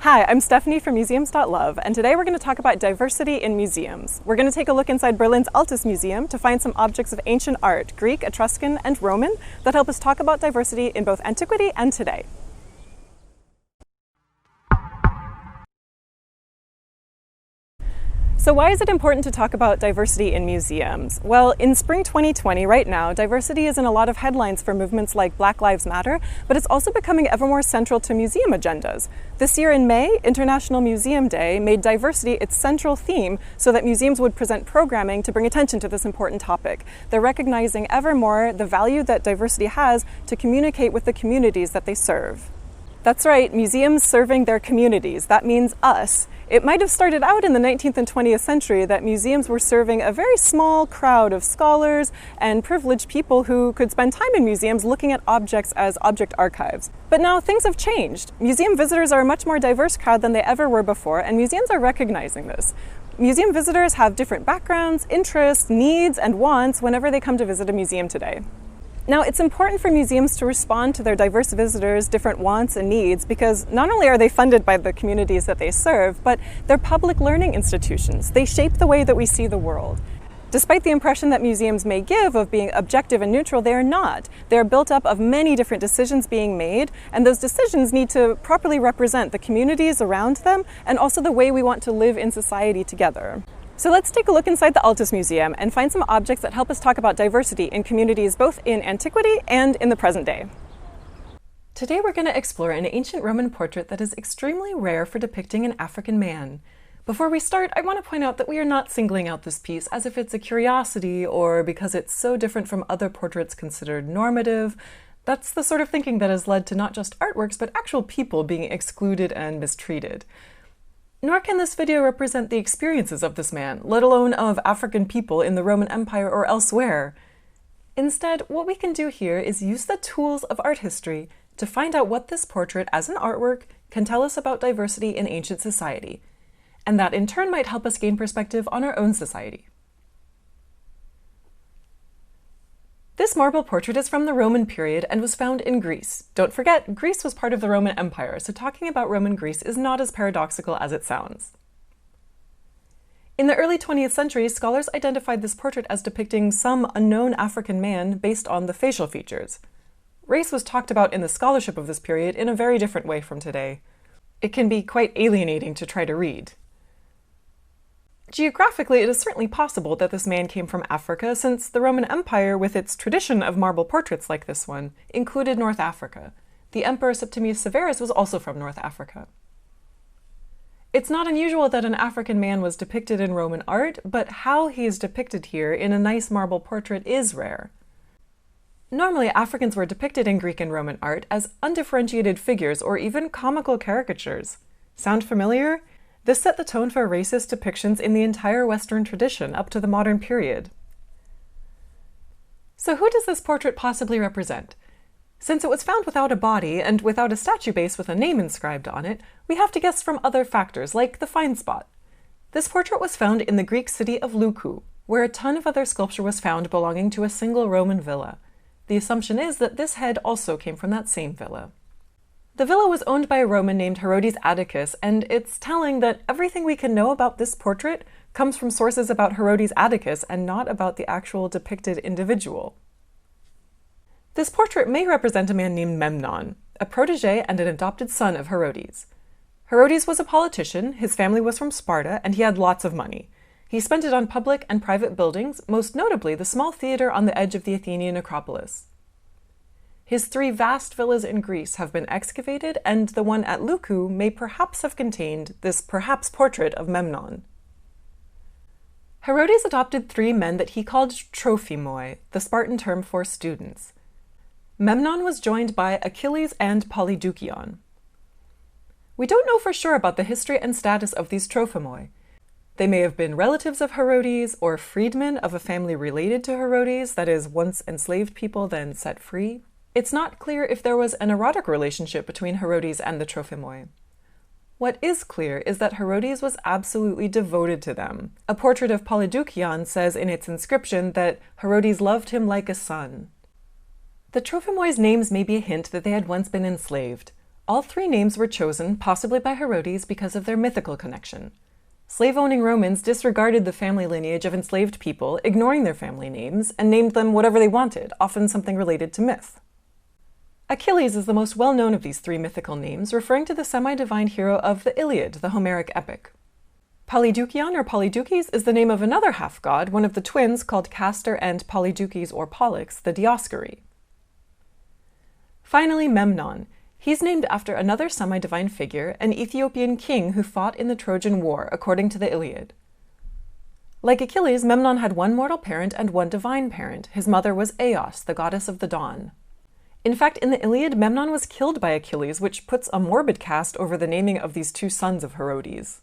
Hi, I'm Stephanie from Museums.love, and today we're going to talk about diversity in museums. We're going to take a look inside Berlin's Altes Museum to find some objects of ancient art, Greek, Etruscan, and Roman, that help us talk about diversity in both antiquity and today. So why is it important to talk about diversity in museums? Well, in spring 2020, right now, diversity is in a lot of headlines for movements like Black Lives Matter, but it's also becoming ever more central to museum agendas. This year in May, International Museum Day made diversity its central theme so that museums would present programming to bring attention to this important topic. They're recognizing ever more the value that diversity has to communicate with the communities that they serve. That's right, museums serving their communities. That means us. It might have started out in the 19th and 20th century that museums were serving a very small crowd of scholars and privileged people who could spend time in museums looking at objects as object archives. But now things have changed. Museum visitors are a much more diverse crowd than they ever were before, and museums are recognizing this. Museum visitors have different backgrounds, interests, needs, and wants whenever they come to visit a museum today. Now, it's important for museums to respond to their diverse visitors' different wants and needs because not only are they funded by the communities that they serve, but they're public learning institutions. They shape the way that we see the world. Despite the impression that museums may give of being objective and neutral, they are not. They are built up of many different decisions being made, and those decisions need to properly represent the communities around them and also the way we want to live in society together. So let's take a look inside the Altes Museum and find some objects that help us talk about diversity in communities both in antiquity and in the present day. Today we're going to explore an ancient Roman portrait that is extremely rare for depicting an African man. Before we start, I want to point out that we are not singling out this piece as if it's a curiosity or because it's so different from other portraits considered normative. That's the sort of thinking that has led to not just artworks, but actual people being excluded and mistreated. Nor can this video represent the experiences of this man, let alone of African people in the Roman Empire or elsewhere. Instead, what we can do here is use the tools of art history to find out what this portrait as an artwork can tell us about diversity in ancient society, and that in turn might help us gain perspective on our own society. This marble portrait is from the Roman period and was found in Greece. Don't forget, Greece was part of the Roman Empire, so talking about Roman Greece is not as paradoxical as it sounds. In the early 20th century, scholars identified this portrait as depicting some unknown African man based on the facial features. Race was talked about in the scholarship of this period in a very different way from today. It can be quite alienating to try to read. Geographically, it is certainly possible that this man came from Africa, since the Roman Empire, with its tradition of marble portraits like this one, included North Africa. The Emperor Septimius Severus was also from North Africa. It's not unusual that an African man was depicted in Roman art, but how he is depicted here in a nice marble portrait is rare. Normally, Africans were depicted in Greek and Roman art as undifferentiated figures or even comical caricatures. Sound familiar? This set the tone for racist depictions in the entire Western tradition up to the modern period. So who does this portrait possibly represent? Since it was found without a body and without a statue base with a name inscribed on it, we have to guess from other factors like the find spot. This portrait was found in the Greek city of Loukou, where a ton of other sculpture was found belonging to a single Roman villa. The assumption is that this head also came from that same villa. The villa was owned by a Roman named Herodes Atticus, and it's telling that everything we can know about this portrait comes from sources about Herodes Atticus and not about the actual depicted individual. This portrait may represent a man named Memnon, a protege and an adopted son of Herodes. Herodes was a politician, his family was from Sparta, and he had lots of money. He spent it on public and private buildings, most notably the small theater on the edge of the Athenian Acropolis. His 3 vast villas in Greece have been excavated, and the one at Loukou may perhaps have contained this perhaps portrait of Memnon. Herodes adopted 3 men that he called trophimoi, the Spartan term for students. Memnon was joined by Achilles and Polydeukion. We don't know for sure about the history and status of these trophimoi. They may have been relatives of Herodes or freedmen of a family related to Herodes, that is, once enslaved people then set free. It's not clear if there was an erotic relationship between Herodes and the trophimoi. What is clear is that Herodes was absolutely devoted to them. A portrait of Polydeukion says in its inscription that Herodes loved him like a son. The trophimoi's names may be a hint that they had once been enslaved. All three names were chosen, possibly by Herodes, because of their mythical connection. Slave-owning Romans disregarded the family lineage of enslaved people, ignoring their family names, and named them whatever they wanted, often something related to myth. Achilles is the most well-known of these three mythical names, referring to the semi-divine hero of the Iliad, the Homeric epic. Polydeukion or Polydeuces is the name of another half-god, one of the twins called Castor and Polydeuces or Pollux, the Dioscuri. Finally, Memnon. He's named after another semi-divine figure, an Ethiopian king who fought in the Trojan War, according to the Iliad. Like Achilles, Memnon had one mortal parent and one divine parent. His mother was Eos, the goddess of the dawn. In fact, in the Iliad, Memnon was killed by Achilles, which puts a morbid cast over the naming of these two sons of Herodes.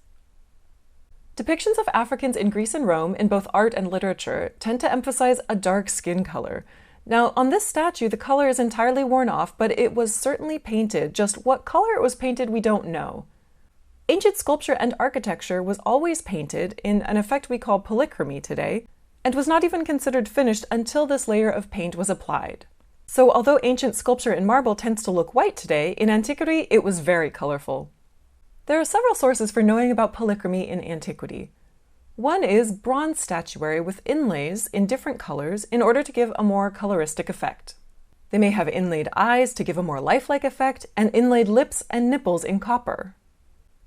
Depictions of Africans in Greece and Rome, in both art and literature, tend to emphasize a dark skin color. Now, on this statue, the color is entirely worn off, but it was certainly painted. Just what color it was painted, we don't know. Ancient sculpture and architecture was always painted in an effect we call polychromy today, and was not even considered finished until this layer of paint was applied. So although ancient sculpture in marble tends to look white today, in antiquity it was very colorful. There are several sources for knowing about polychromy in antiquity. One is bronze statuary with inlays in different colors in order to give a more coloristic effect. They may have inlaid eyes to give a more lifelike effect, and inlaid lips and nipples in copper.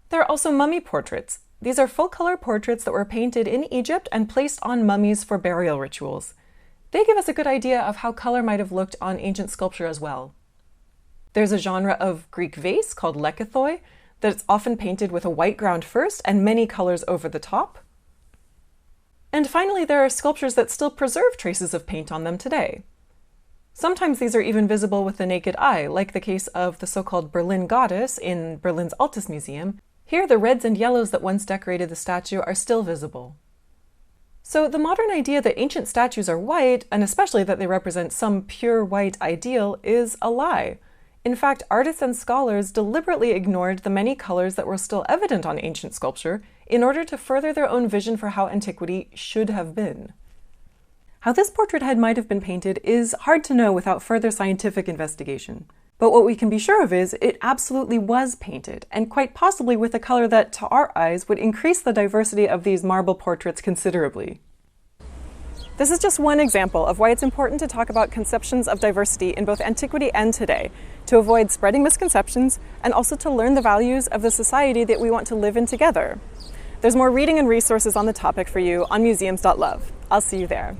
There are also mummy portraits. These are full-color portraits that were painted in Egypt and placed on mummies for burial rituals. They give us a good idea of how color might have looked on ancient sculpture as well. There's a genre of Greek vase called lekythoi that's often painted with a white ground first and many colors over the top. And finally, there are sculptures that still preserve traces of paint on them today. Sometimes these are even visible with the naked eye, like the case of the so-called Berlin Goddess in Berlin's Altes Museum. Here, the reds and yellows that once decorated the statue are still visible. So the modern idea that ancient statues are white, and especially that they represent some pure white ideal, is a lie. In fact, artists and scholars deliberately ignored the many colors that were still evident on ancient sculpture in order to further their own vision for how antiquity should have been. How this portrait head might have been painted is hard to know without further scientific investigation. But what we can be sure of is it absolutely was painted, and quite possibly with a color that, to our eyes, would increase the diversity of these marble portraits considerably. This is just one example of why it's important to talk about conceptions of diversity in both antiquity and today, to avoid spreading misconceptions and also to learn the values of the society that we want to live in together. There's more reading and resources on the topic for you on museums.love. I'll see you there.